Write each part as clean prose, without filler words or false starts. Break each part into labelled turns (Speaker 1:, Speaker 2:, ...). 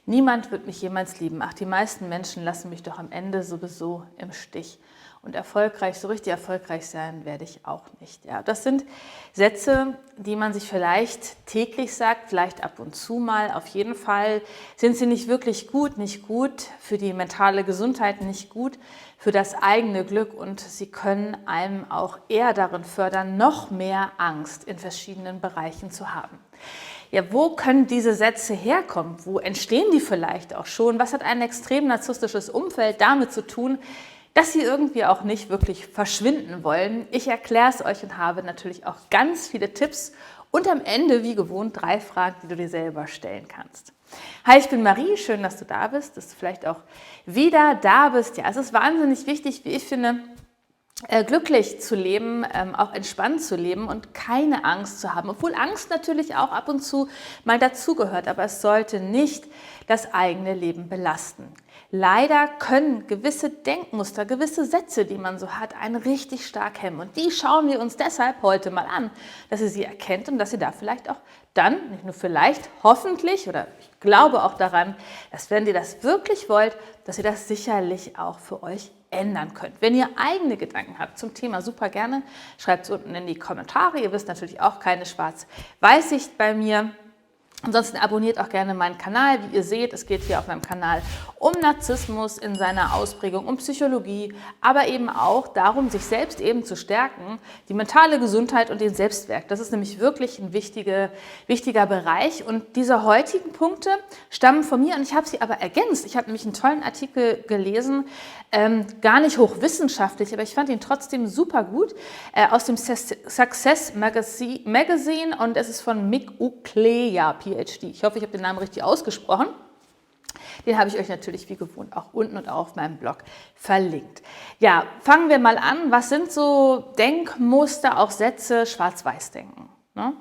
Speaker 1: Niemand wird mich jemals lieben. Ach, die meisten Menschen lassen mich doch am Ende sowieso im Stich. Und erfolgreich, so richtig erfolgreich sein werde ich auch nicht. Ja, das sind Sätze, die man sich vielleicht täglich sagt, vielleicht ab und zu mal. Auf jeden Fall sind sie nicht wirklich gut, nicht gut für die mentale Gesundheit, nicht gut für das eigene Glück. Und sie können einem auch eher darin fördern, noch mehr Angst in verschiedenen Bereichen zu haben. Ja, wo können diese Sätze herkommen? Wo entstehen die vielleicht auch schon? Was hat ein extrem narzisstisches Umfeld damit zu tun, dass sie irgendwie auch nicht wirklich verschwinden wollen? Ich erkläre es euch und habe natürlich auch ganz viele Tipps und am Ende, wie gewohnt, 3 Fragen, die du dir selber stellen kannst. Hi, ich bin Marie, schön, dass du da bist, dass du vielleicht auch wieder da bist. Ja, es ist wahnsinnig wichtig, wie ich finde, glücklich zu leben, auch entspannt zu leben und keine Angst zu haben. Obwohl Angst natürlich auch ab und zu mal dazugehört, aber es sollte nicht das eigene Leben belasten. Leider können gewisse Denkmuster, gewisse Sätze, die man so hat, einen richtig stark hemmen. Und die schauen wir uns deshalb heute mal an, dass ihr sie erkennt und dass ihr da vielleicht auch dann, nicht nur vielleicht, hoffentlich, oder ich glaube auch daran, dass wenn ihr das wirklich wollt, dass ihr das sicherlich auch für euch ändern könnt. Wenn ihr eigene Gedanken habt zum Thema, super gerne, schreibt es unten in die Kommentare. Ihr wisst natürlich auch keine Schwarz-Weiß-Sicht bei mir. Ansonsten abonniert auch gerne meinen Kanal. Wie ihr seht, es geht hier auf meinem Kanal um Narzissmus in seiner Ausprägung, um Psychologie, aber eben auch darum, sich selbst eben zu stärken, die mentale Gesundheit und den Selbstwert. Das ist nämlich wirklich ein wichtiger Bereich. Und diese heutigen Punkte stammen von mir und ich habe sie aber ergänzt. Ich habe nämlich einen tollen Artikel gelesen, gar nicht hochwissenschaftlich, aber ich fand ihn trotzdem super gut, aus dem Success Magazine und es ist von Mick Uclea, PhD. Ich hoffe, ich habe den Namen richtig ausgesprochen. Den habe ich euch natürlich wie gewohnt auch unten und auf meinem Blog verlinkt. Ja, fangen wir mal an. Was sind so Denkmuster, auch Sätze, Schwarz-Weiß-Denken? Ne?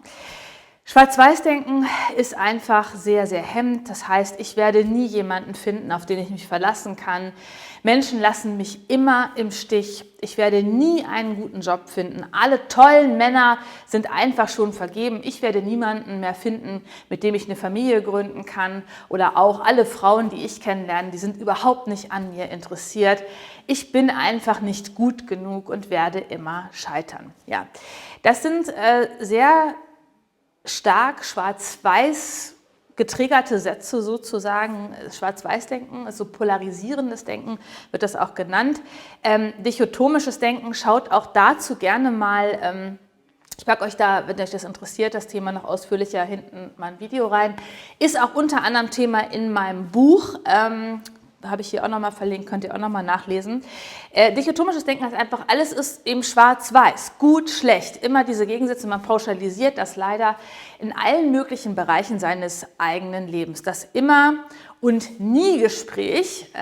Speaker 1: Schwarz-Weiß-Denken ist einfach sehr, sehr hemmend. Das heißt, ich werde nie jemanden finden, auf den ich mich verlassen kann. Menschen lassen mich immer im Stich. Ich werde nie einen guten Job finden. Alle tollen Männer sind einfach schon vergeben. Ich werde niemanden mehr finden, mit dem ich eine Familie gründen kann. Oder auch alle Frauen, die ich kennenlerne, die sind überhaupt nicht an mir interessiert. Ich bin einfach nicht gut genug und werde immer scheitern. Ja, das sind sehr stark schwarz-weiß getriggerte Sätze sozusagen, Schwarz-Weiß-Denken, also polarisierendes Denken wird das auch genannt. Dichotomisches Denken, schaut auch dazu gerne mal, ich packe euch da, wenn euch das interessiert, das Thema noch ausführlicher hinten mal ein Video rein, ist auch unter anderem Thema in meinem Buch, habe ich hier auch nochmal verlinkt, könnt ihr auch nochmal nachlesen. Dichotomisches Denken heißt einfach, alles ist eben schwarz-weiß, gut, schlecht. Immer diese Gegensätze, man pauschalisiert das leider in allen möglichen Bereichen seines eigenen Lebens. Das Immer- und Nie-Gespräch,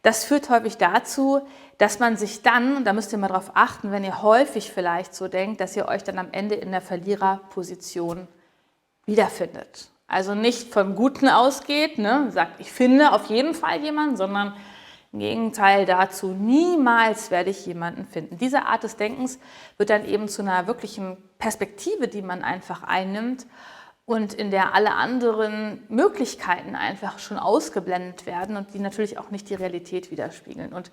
Speaker 1: das führt häufig dazu, dass man sich dann, und da müsst ihr mal drauf achten, wenn ihr häufig vielleicht so denkt, dass ihr euch dann am Ende in der Verliererposition wiederfindet. Also nicht vom Guten ausgeht, ne, sagt, ich finde auf jeden Fall jemanden, sondern im Gegenteil dazu, niemals werde ich jemanden finden. Diese Art des Denkens wird dann eben zu einer wirklichen Perspektive, die man einfach einnimmt und in der alle anderen Möglichkeiten einfach schon ausgeblendet werden und die natürlich auch nicht die Realität widerspiegeln. Und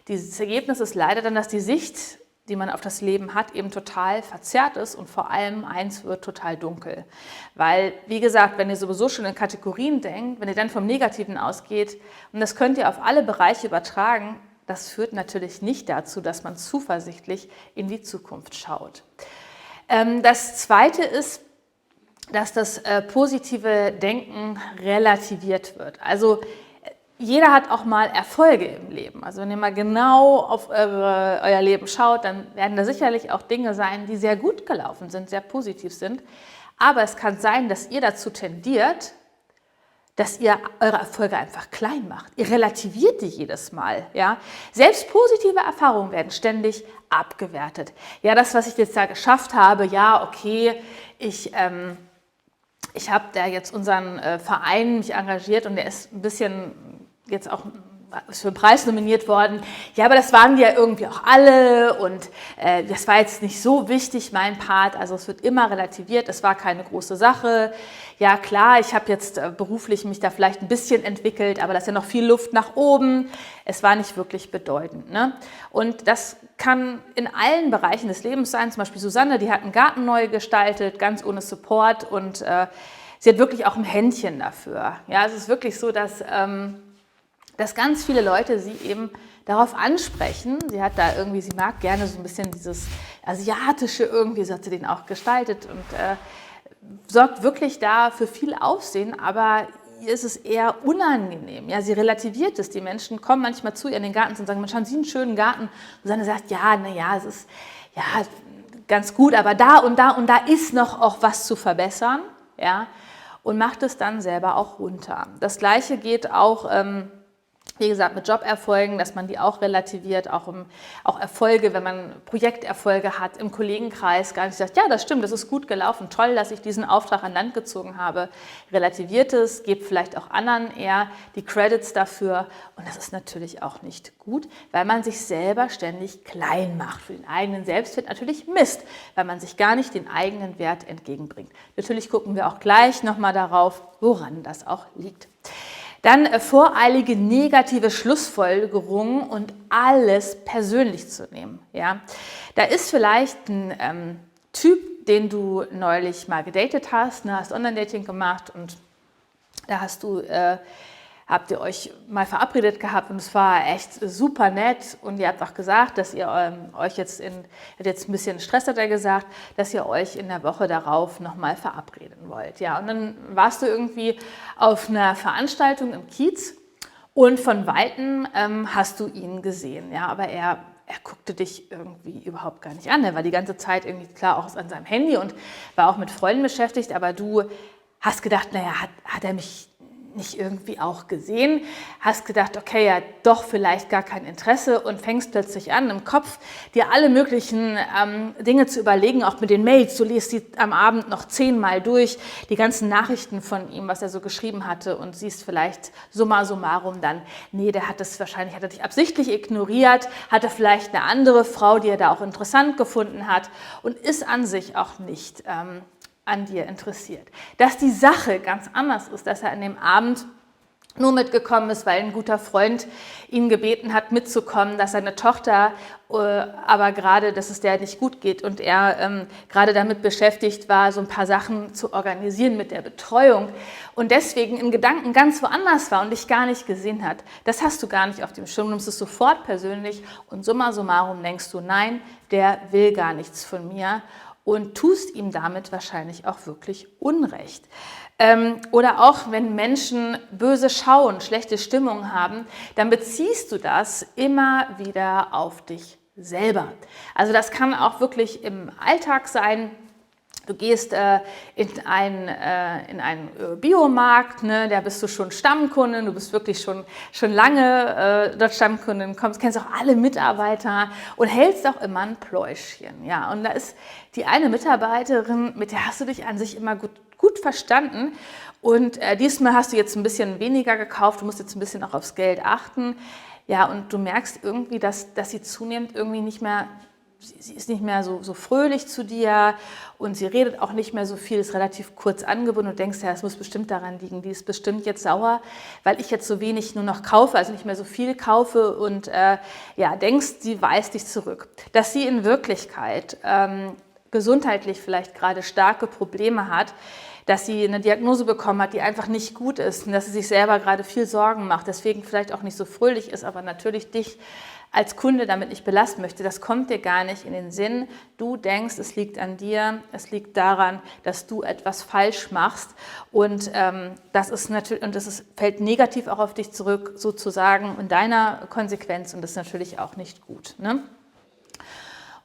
Speaker 1: dieses Ergebnis ist leider dann, dass die Sicht, die man auf das Leben hat, eben total verzerrt ist und vor allem eins wird total dunkel. Weil, wie gesagt, wenn ihr sowieso schon in Kategorien denkt, wenn ihr dann vom Negativen ausgeht, und das könnt ihr auf alle Bereiche übertragen, das führt natürlich nicht dazu, dass man zuversichtlich in die Zukunft schaut. Das Zweite ist, dass das positive Denken relativiert wird. Also jeder hat auch mal Erfolge im Leben. Also wenn ihr mal genau auf euer Leben schaut, dann werden da sicherlich auch Dinge sein, die sehr gut gelaufen sind, sehr positiv sind. Aber es kann sein, dass ihr dazu tendiert, dass ihr eure Erfolge einfach klein macht. Ihr relativiert die jedes Mal. Ja? Selbst positive Erfahrungen werden ständig abgewertet. Ja, das, was ich jetzt da geschafft habe, ja, okay, ich habe da jetzt unseren Verein mich engagiert und der ist ein bisschen jetzt auch ist für einen Preis nominiert worden. Ja, aber das waren die ja irgendwie auch alle und das war jetzt nicht so wichtig, mein Part. Also es wird immer relativiert, es war keine große Sache. Ja klar, ich habe jetzt beruflich mich da vielleicht ein bisschen entwickelt, aber da ist ja noch viel Luft nach oben. Es war nicht wirklich bedeutend. Ne? Und das kann in allen Bereichen des Lebens sein. Zum Beispiel Susanne, die hat einen Garten neu gestaltet, ganz ohne Support und sie hat wirklich auch ein Händchen dafür. Ja, es ist wirklich so, dass ganz viele Leute sie eben darauf ansprechen. Sie hat da irgendwie, sie mag gerne so ein bisschen dieses Asiatische irgendwie, so hat sie den auch gestaltet und sorgt wirklich da für viel Aufsehen, aber ihr ist es eher unangenehm. Ja, sie relativiert es. Die Menschen kommen manchmal zu ihr in den Garten und sagen, Mensch, haben Sie einen schönen Garten? Und Susanne sagt, ja, naja, es ist ja ganz gut, aber da und da und da ist noch auch was zu verbessern. Ja, und macht es dann selber auch runter. Das Gleiche geht auch, wie gesagt, mit Joberfolgen, dass man die auch relativiert, auch Erfolge, wenn man Projekterfolge hat im Kollegenkreis, gar nicht sagt, ja, das stimmt, das ist gut gelaufen, toll, dass ich diesen Auftrag an Land gezogen habe. Relativiert es, gebt vielleicht auch anderen eher die Credits dafür und das ist natürlich auch nicht gut, weil man sich selber ständig klein macht. Für den eigenen Selbstwert natürlich Mist, weil man sich gar nicht den eigenen Wert entgegenbringt. Natürlich gucken wir auch gleich nochmal darauf, woran das auch liegt. Dann voreilige negative Schlussfolgerungen und alles persönlich zu nehmen. Ja? Da ist vielleicht ein Typ, den du neulich mal gedatet hast, ne, hast Online-Dating gemacht und da habt ihr euch mal verabredet gehabt und es war echt super nett und ihr habt auch gesagt, dass ihr euch jetzt ein bisschen Stress hat er gesagt, dass ihr euch in der Woche darauf nochmal verabreden wollt. Ja, und dann warst du irgendwie auf einer Veranstaltung im Kiez und von Weitem hast du ihn gesehen, ja, aber er guckte dich irgendwie überhaupt gar nicht an. Er war die ganze Zeit irgendwie klar auch an seinem Handy und war auch mit Freunden beschäftigt, aber du hast gedacht, naja, hat er mich nicht irgendwie auch gesehen, hast gedacht, okay, ja doch vielleicht gar kein Interesse und fängst plötzlich an, im Kopf dir alle möglichen Dinge zu überlegen, auch mit den Mails. Du liest die am Abend noch 10-mal durch, die ganzen Nachrichten von ihm, was er so geschrieben hatte und siehst vielleicht summa summarum dann, nee, hat er dich absichtlich ignoriert, hatte vielleicht eine andere Frau, die er da auch interessant gefunden hat und ist an sich auch nicht an dir interessiert. Dass die Sache ganz anders ist, dass er an dem Abend nur mitgekommen ist, weil ein guter Freund ihn gebeten hat, mitzukommen, dass seine Tochter aber gerade, dass es der nicht gut geht und er gerade damit beschäftigt war, so ein paar Sachen zu organisieren mit der Betreuung und deswegen in Gedanken ganz woanders war und dich gar nicht gesehen hat. Das hast du gar nicht auf dem Schirm, du nimmst es sofort persönlich und summa summarum denkst du, nein, der will gar nichts von mir. Und tust ihm damit wahrscheinlich auch wirklich Unrecht. Oder auch, wenn Menschen böse schauen, schlechte Stimmung haben, dann beziehst du das immer wieder auf dich selber. Also das kann auch wirklich im Alltag sein. Du gehst in einen Biomarkt, ne, da bist du schon Stammkunde, du bist wirklich schon lange dort Stammkundin, kennst auch alle Mitarbeiter und hältst auch immer ein Pläuschchen. Ja. Und da ist die eine Mitarbeiterin, mit der hast du dich an sich immer gut verstanden und diesmal hast du jetzt ein bisschen weniger gekauft, du musst jetzt ein bisschen auch aufs Geld achten. Ja, und du merkst irgendwie, dass sie zunehmend irgendwie nicht mehr, sie ist nicht mehr so fröhlich zu dir und sie redet auch nicht mehr so viel, ist relativ kurz angebunden und denkst, ja, es muss bestimmt daran liegen, die ist bestimmt jetzt sauer, weil ich jetzt so wenig nur noch kaufe, also nicht mehr so viel kaufe und denkst, sie weist dich zurück. Dass sie in Wirklichkeit gesundheitlich vielleicht gerade starke Probleme hat, dass sie eine Diagnose bekommen hat, die einfach nicht gut ist und dass sie sich selber gerade viel Sorgen macht, deswegen vielleicht auch nicht so fröhlich ist, aber natürlich dich als Kunde damit nicht belasten möchte, das kommt dir gar nicht in den Sinn. Du denkst, es liegt an dir, es liegt daran, dass du etwas falsch machst und das ist natürlich fällt negativ auch auf dich zurück, sozusagen in deiner Konsequenz und das ist natürlich auch nicht gut. Ne?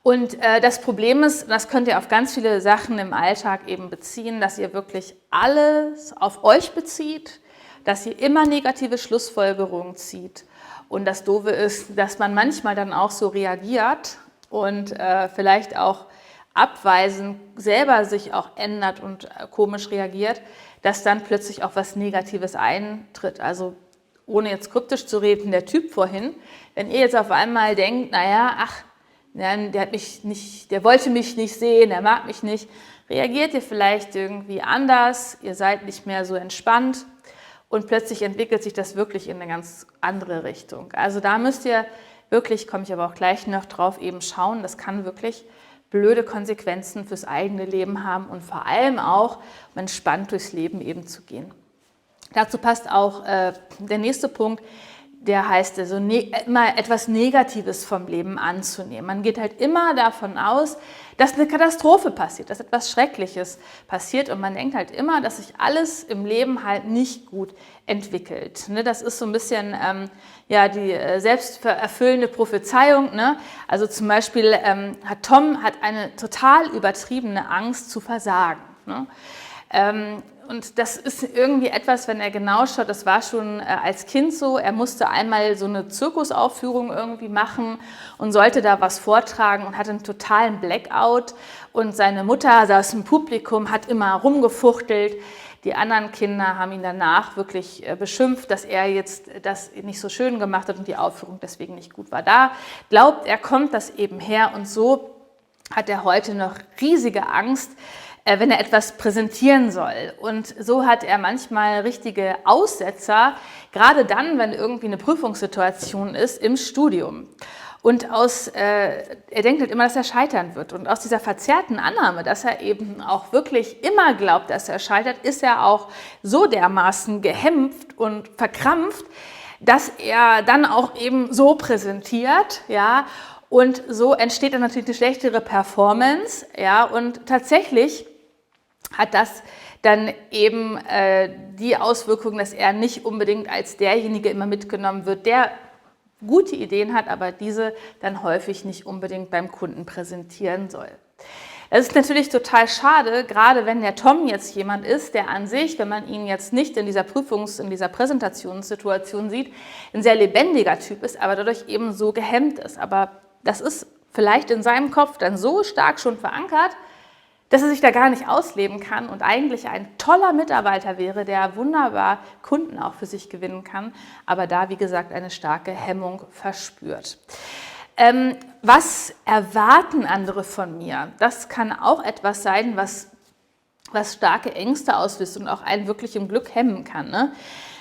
Speaker 1: Und das Problem ist, das könnt ihr auf ganz viele Sachen im Alltag eben beziehen, dass ihr wirklich alles auf euch bezieht, dass ihr immer negative Schlussfolgerungen zieht. Und das Doofe ist, dass man manchmal dann auch so reagiert und vielleicht auch abweisend selber sich auch ändert und komisch reagiert, dass dann plötzlich auch was Negatives eintritt. Also ohne jetzt kryptisch zu reden, der Typ vorhin, wenn ihr jetzt auf einmal denkt, naja, ach, der wollte mich nicht sehen, der mag mich nicht, reagiert ihr vielleicht irgendwie anders, ihr seid nicht mehr so entspannt und plötzlich entwickelt sich das wirklich in eine ganz andere Richtung. Also da müsst ihr wirklich, komme ich aber auch gleich noch drauf, eben schauen, das kann wirklich blöde Konsequenzen fürs eigene Leben haben und vor allem auch, um entspannt durchs Leben eben zu gehen. Dazu passt auch der nächste Punkt, der heißt also immer etwas Negatives vom Leben anzunehmen. Man geht halt immer davon aus, dass eine Katastrophe passiert, dass etwas Schreckliches passiert und man denkt halt immer, dass sich alles im Leben halt nicht gut entwickelt. Das ist so ein bisschen die selbsterfüllende Prophezeiung. Also zum Beispiel hat Tom eine total übertriebene Angst zu versagen. Und das ist irgendwie etwas, wenn er genau schaut, das war schon als Kind so, er musste einmal so eine Zirkusaufführung irgendwie machen und sollte da was vortragen und hatte einen totalen Blackout und seine Mutter saß im Publikum, hat immer rumgefuchtelt. Die anderen Kinder haben ihn danach wirklich beschimpft, dass er jetzt das nicht so schön gemacht hat und die Aufführung deswegen nicht gut war. Da glaubt er, kommt das eben her und so hat er heute noch riesige Angst, wenn er etwas präsentieren soll. Und so hat er manchmal richtige Aussetzer, gerade dann, wenn irgendwie eine Prüfungssituation ist im Studium. Und er denkt halt immer, dass er scheitern wird. Und aus dieser verzerrten Annahme, dass er eben auch wirklich immer glaubt, dass er scheitert, ist er auch so dermaßen gehemmt und verkrampft, dass er dann auch eben so präsentiert, ja. Und so entsteht dann natürlich eine schlechtere Performance, ja. Und tatsächlich hat das dann eben die Auswirkung, dass er nicht unbedingt als derjenige immer mitgenommen wird, der gute Ideen hat, aber diese dann häufig nicht unbedingt beim Kunden präsentieren soll. Das ist natürlich total schade, gerade wenn der Tom jetzt jemand ist, der an sich, wenn man ihn jetzt nicht in dieser Präsentationssituation sieht, ein sehr lebendiger Typ ist, aber dadurch eben so gehemmt ist. Aber das ist vielleicht in seinem Kopf dann so stark schon verankert, dass er sich da gar nicht ausleben kann und eigentlich ein toller Mitarbeiter wäre, der wunderbar Kunden auch für sich gewinnen kann, aber da, wie gesagt, eine starke Hemmung verspürt. Was erwarten andere von mir? Das kann auch etwas sein, was starke Ängste auslöst und auch einen wirklich im Glück hemmen kann. Ne?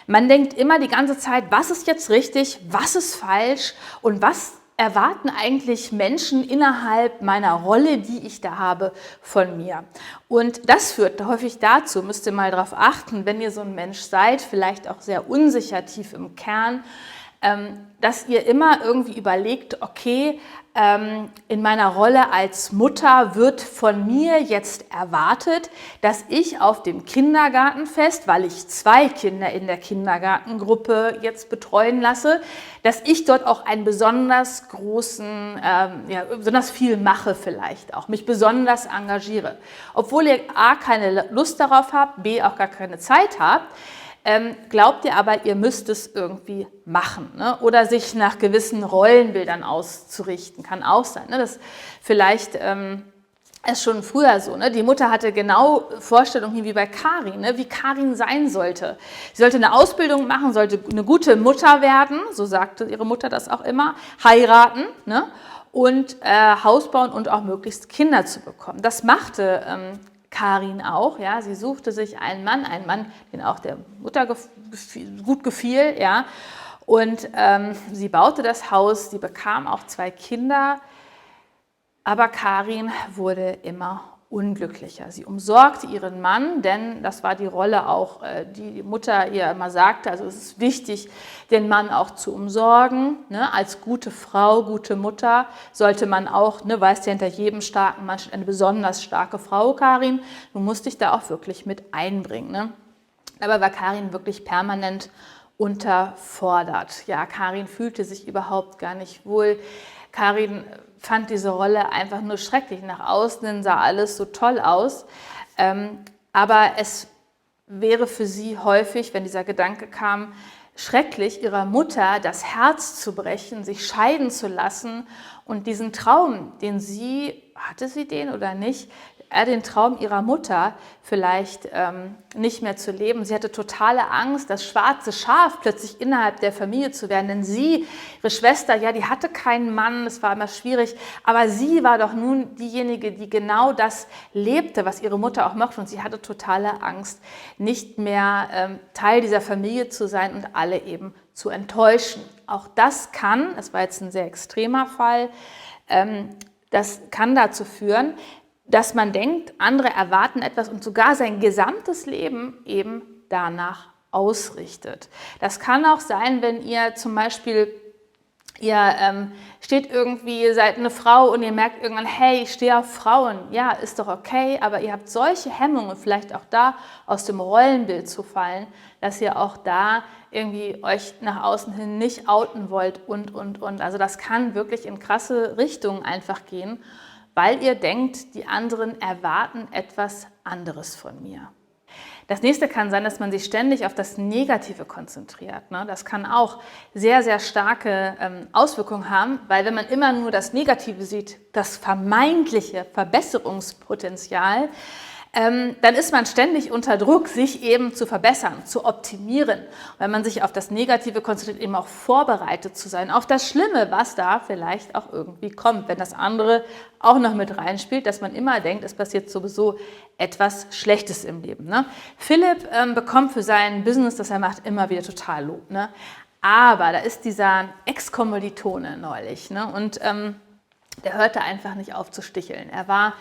Speaker 1: Man denkt immer die ganze Zeit, was ist jetzt richtig, was ist falsch und was erwarten eigentlich Menschen innerhalb meiner Rolle, die ich da habe, von mir. Und das führt häufig dazu, müsst ihr mal darauf achten, wenn ihr so ein Mensch seid, vielleicht auch sehr unsicher tief im Kern, dass ihr immer irgendwie überlegt, okay, in meiner Rolle als Mutter wird von mir jetzt erwartet, dass ich auf dem Kindergartenfest, weil ich 2 Kinder in der Kindergartengruppe jetzt betreuen lasse, dass ich dort auch einen besonders besonders viel mache vielleicht auch, mich besonders engagiere. Obwohl ihr A, keine Lust darauf habt, B, auch gar keine Zeit habt, glaubt ihr aber, ihr müsst es irgendwie machen, ne? Oder sich nach gewissen Rollenbildern auszurichten, kann auch sein. Ne? Das vielleicht ist schon früher so. Ne? Die Mutter hatte genau Vorstellungen wie bei Karin, ne? Wie Karin sein sollte. Sie sollte eine Ausbildung machen, sollte eine gute Mutter werden, so sagte ihre Mutter das auch immer, heiraten, ne? Und Haus bauen und auch möglichst Kinder zu bekommen. Das machte Karin auch, ja, sie suchte sich einen Mann, den auch der Mutter gut gefiel, ja, und sie baute das Haus, sie bekam auch 2 Kinder, aber Karin wurde immer unglücklicher. Sie umsorgte ihren Mann, denn das war die Rolle auch, die Mutter ihr immer sagte, also es ist wichtig, den Mann auch zu umsorgen, ne? Als gute Frau, gute Mutter sollte man auch, ne, weißt ja, hinter jedem starken Mann steht eine besonders starke Frau, Karin, du musst dich da auch wirklich mit einbringen. Ne? Aber war Karin wirklich permanent unterfordert. Ja, Karin fühlte sich überhaupt gar nicht wohl. Karin fand diese Rolle einfach nur schrecklich. Nach außen sah alles so toll aus, aber es wäre für sie häufig, wenn dieser Gedanke kam, schrecklich, ihrer Mutter das Herz zu brechen, sich scheiden zu lassen und diesen Traum, den sie, hatte sie den oder nicht, den Traum ihrer Mutter vielleicht nicht mehr zu leben. Sie hatte totale Angst, das schwarze Schaf plötzlich innerhalb der Familie zu werden. Denn sie, ihre Schwester, ja, die hatte keinen Mann, es war immer schwierig. Aber sie war doch nun diejenige, die genau das lebte, was ihre Mutter auch mochte. Und sie hatte totale Angst, nicht mehr Teil dieser Familie zu sein und alle eben zu enttäuschen. Auch das kann, das war jetzt ein sehr extremer Fall, das kann dazu führen, dass man denkt, andere erwarten etwas und sogar sein gesamtes Leben eben danach ausrichtet. Das kann auch sein, wenn ihr zum Beispiel, ihr steht irgendwie, ihr seid eine Frau und ihr merkt irgendwann, hey, ich stehe auf Frauen. Ja, ist doch okay, aber ihr habt solche Hemmungen, vielleicht auch da aus dem Rollenbild zu fallen, dass ihr auch da irgendwie euch nach außen hin nicht outen wollt und. Also das kann wirklich in krasse Richtungen einfach gehen, weil ihr denkt, die anderen erwarten etwas anderes von mir. Das nächste kann sein, dass man sich ständig auf das Negative konzentriert. Das kann auch sehr, sehr starke Auswirkungen haben, weil wenn man immer nur das Negative sieht, das vermeintliche Verbesserungspotenzial, dann ist man ständig unter Druck, sich eben zu verbessern, zu optimieren. Wenn man sich auf das Negative konzentriert, eben auch vorbereitet zu sein, auf das Schlimme, was da vielleicht auch irgendwie kommt. Wenn das andere auch noch mit reinspielt, dass man immer denkt, es passiert sowieso etwas Schlechtes im Leben. Philipp bekommt für sein Business, das er macht, immer wieder total Lob. Aber da ist dieser Ex-Kommilitone neulich und der hörte einfach nicht auf zu sticheln. Er war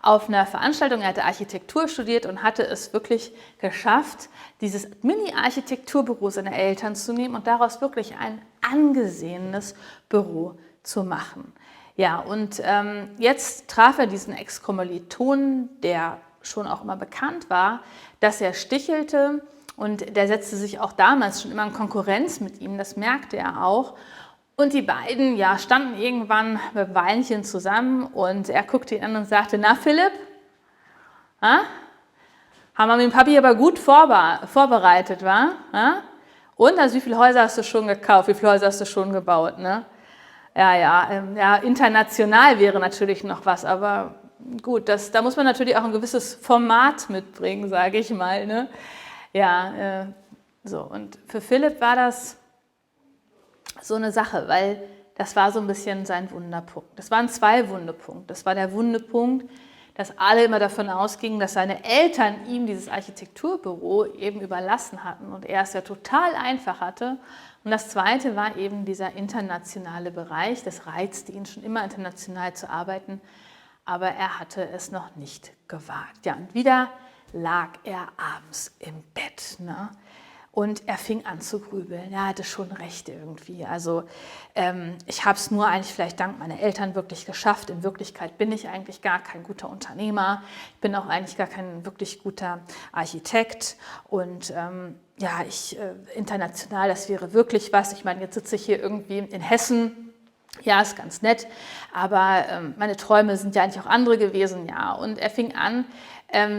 Speaker 1: auf einer Veranstaltung, er hatte Architektur studiert und hatte es wirklich geschafft, dieses Mini-Architekturbüro seiner Eltern zu nehmen und daraus wirklich ein angesehenes Büro zu machen. Ja, und jetzt traf er diesen Ex-Kommilitonen, der schon auch immer bekannt war, dass er stichelte und der setzte sich auch damals schon immer in Konkurrenz mit ihm, das merkte er auch. Und die beiden standen irgendwann mit Weinchen zusammen und er guckte ihn an und sagte, na Philipp, haben wir mit dem Papi aber gut vorbereitet, wa? Und also wie viele Häuser hast du schon gekauft, wie viele Häuser hast du schon gebaut? Ja, international wäre natürlich noch was, aber gut, da muss man natürlich auch ein gewisses Format mitbringen, sage ich mal. So, und für Philipp war das so eine Sache, weil das war so ein bisschen sein Wunderpunkt. Das waren zwei Wundepunkte. Das war der Wundepunkt, dass alle immer davon ausgingen, dass seine Eltern ihm dieses Architekturbüro eben überlassen hatten und er es ja total einfach hatte. Und das Zweite war eben dieser internationale Bereich. Das reizte ihn schon immer, international zu arbeiten, aber er hatte es noch nicht gewagt. Ja, und wieder lag er abends im Bett, Und er fing an zu grübeln. Er hatte schon recht irgendwie. Also ich habe es nur eigentlich vielleicht dank meiner Eltern wirklich geschafft. In Wirklichkeit bin ich eigentlich gar kein guter Unternehmer. Ich bin auch eigentlich gar kein wirklich guter Architekt. Und international, das wäre wirklich was. Ich meine, jetzt sitze ich hier irgendwie in Hessen. Ja, ist ganz nett, aber meine Träume sind ja eigentlich auch andere gewesen, ja. Und er fing an,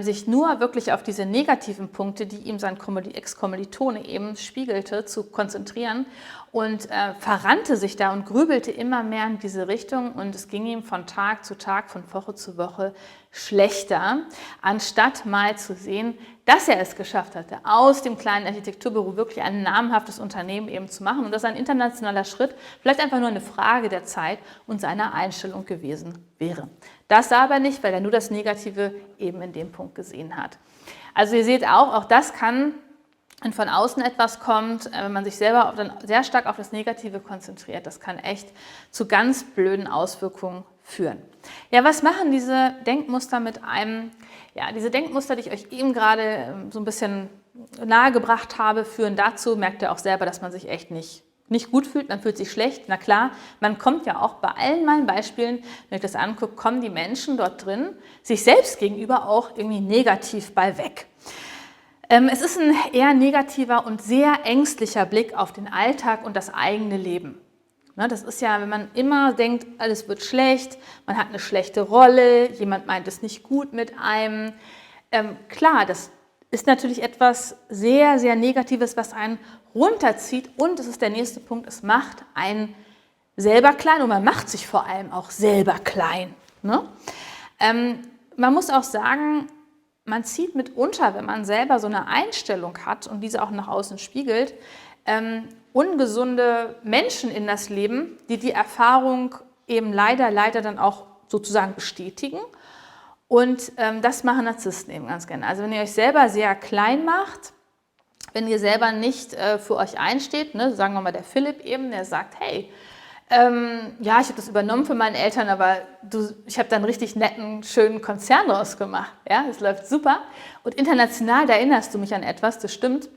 Speaker 1: sich nur wirklich auf diese negativen Punkte, die ihm sein Ex-Kommilitone eben spiegelte, zu konzentrieren und verrannte sich da und grübelte immer mehr in diese Richtung und es ging ihm von Tag zu Tag, von Woche zu Woche schlechter, anstatt mal zu sehen, dass er es geschafft hatte, aus dem kleinen Architekturbüro wirklich ein namhaftes Unternehmen eben zu machen und das ist ein internationaler Schritt, vielleicht einfach nur eine Frage der Zeit und seiner Einstellung gewesen wäre. Das sah aber nicht, weil er nur das Negative eben in dem Punkt gesehen hat. Also ihr seht auch das kann, wenn von außen etwas kommt, wenn man sich selber dann sehr stark auf das Negative konzentriert, das kann echt zu ganz blöden Auswirkungen führen. Ja, was machen diese Denkmuster mit einem? Ja, diese Denkmuster, die ich euch eben gerade so ein bisschen nahegebracht habe, führen dazu, merkt ihr auch selber, dass man sich echt nicht gut fühlt, man fühlt sich schlecht. Na klar, man kommt ja auch bei allen meinen Beispielen, wenn ich das angucke, kommen die Menschen dort drin sich selbst gegenüber auch irgendwie negativ bei weg. Es ist ein eher negativer und sehr ängstlicher Blick auf den Alltag und das eigene Leben. Das ist ja, wenn man immer denkt, alles wird schlecht, man hat eine schlechte Rolle, jemand meint es nicht gut mit einem. Klar, das ist natürlich etwas sehr, sehr Negatives, was einen runterzieht und das ist der nächste Punkt, es macht einen selber klein und man macht sich vor allem auch selber klein. man muss auch sagen, man zieht mitunter, wenn man selber so eine Einstellung hat und diese auch nach außen spiegelt, ungesunde Menschen in das Leben, die die Erfahrung eben leider dann auch sozusagen bestätigen. Und das machen Narzissten eben ganz gerne. Also wenn ihr euch selber sehr klein macht, wenn ihr selber nicht für euch einsteht, ne, sagen wir mal der Philipp eben, der sagt, hey, ja, ich habe das übernommen für meine Eltern, aber ich habe da einen richtig netten, schönen Konzern draus gemacht. Ja, das läuft super. Und international, da erinnerst du mich an etwas, das stimmt.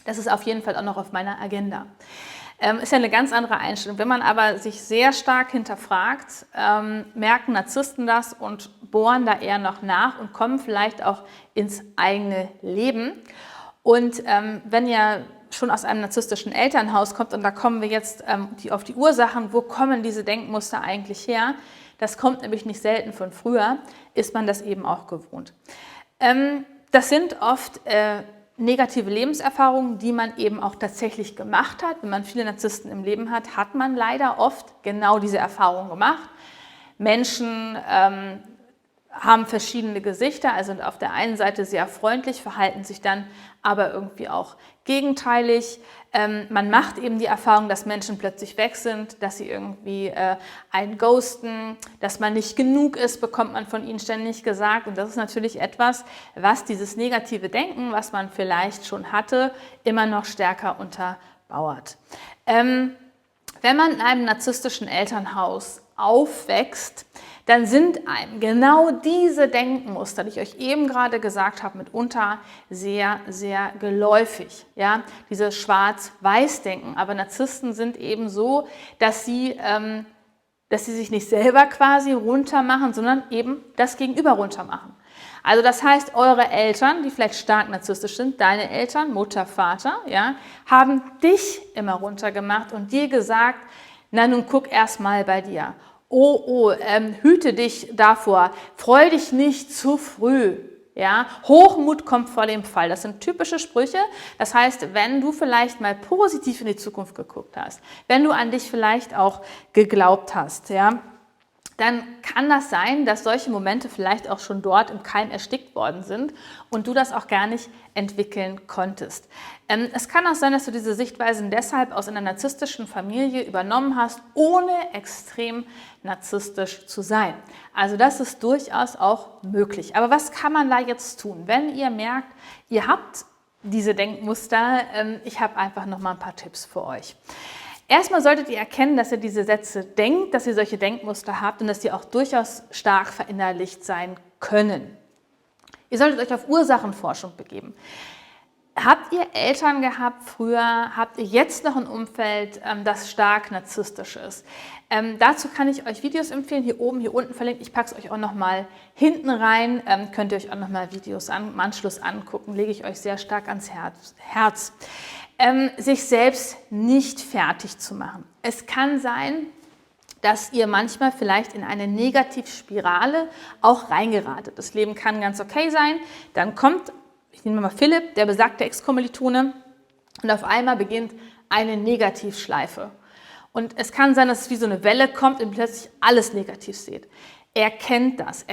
Speaker 1: Das ist auf jeden Fall auch noch auf meiner Agenda. Ist ja eine ganz andere Einstellung. Wenn man aber sich sehr stark hinterfragt, merken Narzissten das und bohren da eher noch nach und kommen vielleicht auch ins eigene Leben. Und wenn ihr schon aus einem narzisstischen Elternhaus kommt, und da kommen wir jetzt auf die Ursachen, wo kommen diese Denkmuster eigentlich her? Das kommt nämlich nicht selten von früher, ist man das eben auch gewohnt. Das sind oft negative Lebenserfahrungen, die man eben auch tatsächlich gemacht hat. Wenn man viele Narzissten im Leben hat, hat man leider oft genau diese Erfahrung gemacht. Menschen haben verschiedene Gesichter, also sind auf der einen Seite sehr freundlich, verhalten sich dann aber irgendwie auch gegenteilig. Man macht eben die Erfahrung, dass Menschen plötzlich weg sind, dass sie irgendwie einen ghosten, dass man nicht genug ist, bekommt man von ihnen ständig gesagt. Und das ist natürlich etwas, was dieses negative Denken, was man vielleicht schon hatte, immer noch stärker untermauert. Wenn man in einem narzisstischen Elternhaus aufwächst, dann sind einem genau diese Denkmuster, die ich euch eben gerade gesagt habe, mitunter sehr, sehr geläufig. Ja? Dieses Schwarz-Weiß-Denken. Aber Narzissten sind eben so, dass sie sich nicht selber quasi runtermachen, sondern eben das Gegenüber runtermachen. Also das heißt, eure Eltern, die vielleicht stark narzisstisch sind, deine Eltern, Mutter, Vater, ja, haben dich immer runtergemacht und dir gesagt, na nun guck erst mal bei dir. Hüte dich davor, freu dich nicht zu früh. Ja? Hochmut kommt vor dem Fall. Das sind typische Sprüche. Das heißt, wenn du vielleicht mal positiv in die Zukunft geguckt hast, wenn du an dich vielleicht auch geglaubt hast, ja, dann kann das sein, dass solche Momente vielleicht auch schon dort im Keim erstickt worden sind und du das auch gar nicht entwickeln konntest. Es kann auch sein, dass du diese Sichtweisen deshalb aus einer narzisstischen Familie übernommen hast, ohne extrem narzisstisch zu sein. Also das ist durchaus auch möglich. Aber was kann man da jetzt tun, wenn ihr merkt, ihr habt diese Denkmuster? Ich habe einfach noch mal ein paar Tipps für euch. Erstmal solltet ihr erkennen, dass ihr diese Sätze denkt, dass ihr solche Denkmuster habt und dass die auch durchaus stark verinnerlicht sein können. Ihr solltet euch auf Ursachenforschung begeben. Habt ihr Eltern gehabt früher? Habt ihr jetzt noch ein Umfeld, das stark narzisstisch ist? Dazu kann ich euch Videos empfehlen, hier oben, hier unten verlinkt. Ich packe es euch auch noch mal hinten rein. Könnt ihr euch auch noch mal Videos im Anschluss angucken. Lege ich euch sehr stark ans Herz. Sich selbst nicht fertig zu machen. Es kann sein, dass ihr manchmal vielleicht in eine Negativspirale auch reingeratet. Das Leben kann ganz okay sein, dann kommt, ich nehme mal Philipp, der besagte Ex-Kommilitone, und auf einmal beginnt eine Negativschleife. Und es kann sein, dass es wie so eine Welle kommt und plötzlich alles negativ seht. Er kennt das,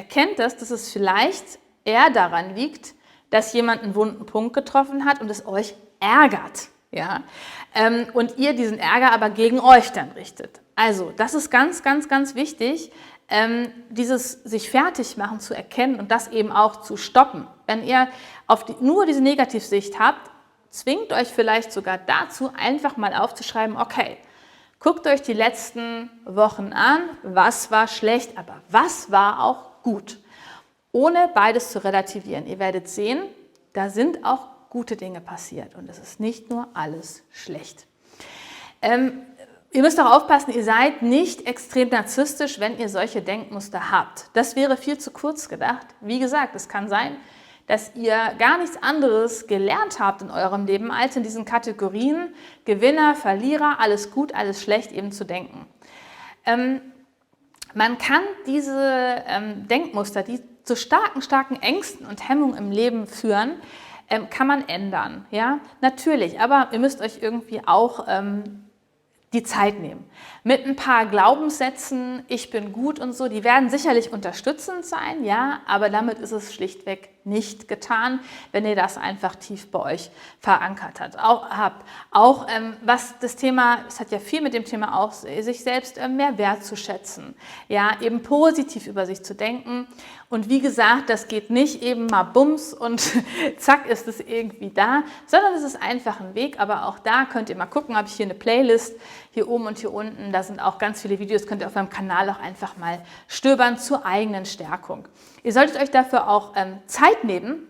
Speaker 1: dass es vielleicht eher daran liegt, dass jemand einen wunden Punkt getroffen hat und es euch ärgert. Ja? Und ihr diesen Ärger aber gegen euch dann richtet. Also das ist ganz, ganz, ganz wichtig, dieses sich fertig machen zu erkennen und das eben auch zu stoppen. Wenn ihr nur diese Negativsicht habt, zwingt euch vielleicht sogar dazu, einfach mal aufzuschreiben, okay, guckt euch die letzten Wochen an, was war schlecht, aber was war auch gut. Ohne beides zu relativieren. Ihr werdet sehen, da sind auch gute Dinge passiert und es ist nicht nur alles schlecht. Ihr müsst auch aufpassen, ihr seid nicht extrem narzisstisch, wenn ihr solche Denkmuster habt. Das wäre viel zu kurz gedacht. Wie gesagt, es kann sein, dass ihr gar nichts anderes gelernt habt in eurem Leben, als in diesen Kategorien Gewinner, Verlierer, alles gut, alles schlecht eben zu denken. Man kann diese Denkmuster, die zu starken Ängsten und Hemmungen im Leben führen, kann man ändern. Ja? Natürlich, aber ihr müsst euch irgendwie auch die Zeit nehmen. Mit ein paar Glaubenssätzen, ich bin gut und so, die werden sicherlich unterstützend sein, ja, aber damit ist es schlichtweg nicht getan, wenn ihr das einfach tief bei euch verankert habt. Auch was das Thema, es hat ja viel mit dem Thema auch, sich selbst mehr wertzuschätzen, ja, eben positiv über sich zu denken. Und wie gesagt, das geht nicht eben mal bums und zack ist es irgendwie da, sondern es ist einfach ein Weg. Aber auch da könnt ihr mal gucken, habe ich hier eine Playlist, hier oben und hier unten. Da sind auch ganz viele Videos, könnt ihr auf meinem Kanal auch einfach mal stöbern zur eigenen Stärkung. Ihr solltet euch dafür auch Zeit nehmen,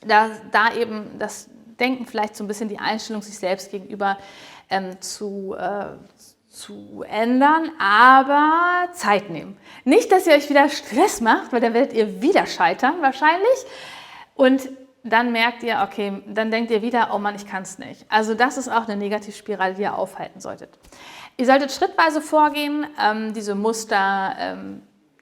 Speaker 1: da eben das Denken, vielleicht so ein bisschen die Einstellung sich selbst gegenüber zu ändern, aber Zeit nehmen. Nicht, dass ihr euch wieder Stress macht, weil dann werdet ihr wieder scheitern wahrscheinlich und dann merkt ihr, okay, dann denkt ihr wieder, oh Mann, ich kann es nicht. Also das ist auch eine Negativspirale, die ihr aufhalten solltet. Ihr solltet schrittweise vorgehen, diese Muster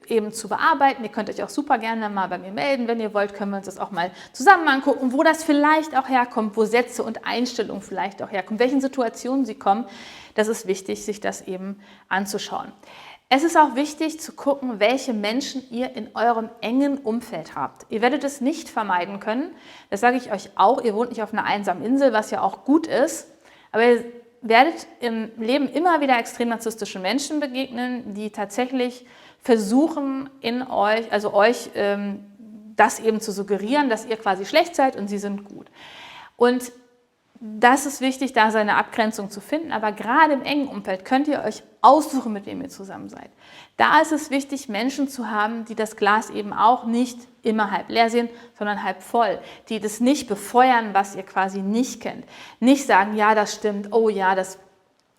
Speaker 1: eben zu bearbeiten. Ihr könnt euch auch super gerne mal bei mir melden, wenn ihr wollt, können wir uns das auch mal zusammen angucken, wo das vielleicht auch herkommt, wo Sätze und Einstellungen vielleicht auch herkommen, welchen Situationen sie kommen. Das ist wichtig, sich das eben anzuschauen. Es ist auch wichtig zu gucken, welche Menschen ihr in eurem engen Umfeld habt. Ihr werdet es nicht vermeiden können, das sage ich euch auch, ihr wohnt nicht auf einer einsamen Insel, was ja auch gut ist, aber ihr werdet im Leben immer wieder extrem narzisstischen Menschen begegnen, die tatsächlich versuchen, euch das eben zu suggerieren, dass ihr quasi schlecht seid und sie sind gut. Und das ist wichtig, da seine Abgrenzung zu finden, aber gerade im engen Umfeld könnt ihr euch aussuchen, mit wem ihr zusammen seid. Da ist es wichtig, Menschen zu haben, die das Glas eben auch nicht immer halb leer sehen, sondern halb voll, die das nicht befeuern, was ihr quasi nicht kennt. Nicht sagen, ja, das stimmt, oh ja,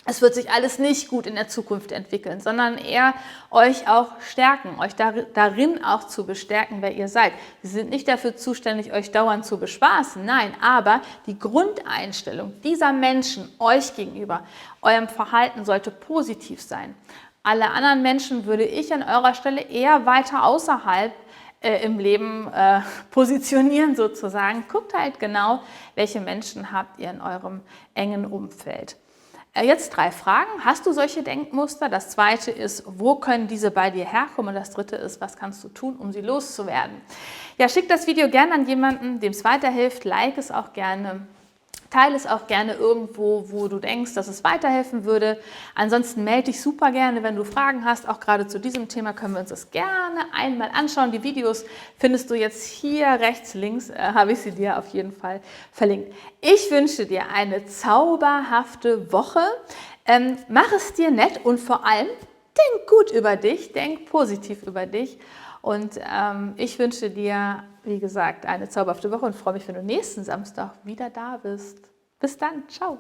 Speaker 1: es wird sich alles nicht gut in der Zukunft entwickeln, sondern eher euch auch stärken, euch darin auch zu bestärken, wer ihr seid. Sie sind nicht dafür zuständig, euch dauernd zu bespaßen, nein, aber die Grundeinstellung dieser Menschen euch gegenüber, eurem Verhalten sollte positiv sein. Alle anderen Menschen würde ich an eurer Stelle eher weiter außerhalb im Leben positionieren sozusagen. Guckt halt genau, welche Menschen habt ihr in eurem engen Umfeld. Jetzt 3 Fragen. Hast du solche Denkmuster? Das zweite ist, wo können diese bei dir herkommen? Und das dritte ist, was kannst du tun, um sie loszuwerden? Ja, schick das Video gerne an jemanden, dem es weiterhilft. Like es auch gerne. Teile es auch gerne irgendwo, wo du denkst, dass es weiterhelfen würde. Ansonsten melde dich super gerne, wenn du Fragen hast. Auch gerade zu diesem Thema können wir uns das gerne einmal anschauen. Die Videos findest du jetzt hier rechts, links, habe ich sie dir auf jeden Fall verlinkt. Ich wünsche dir eine zauberhafte Woche. Mach es dir nett und vor allem denk gut über dich, denk positiv über dich. Und ich wünsche dir, wie gesagt, eine zauberhafte Woche und freue mich, wenn du nächsten Samstag wieder da bist. Bis dann, ciao.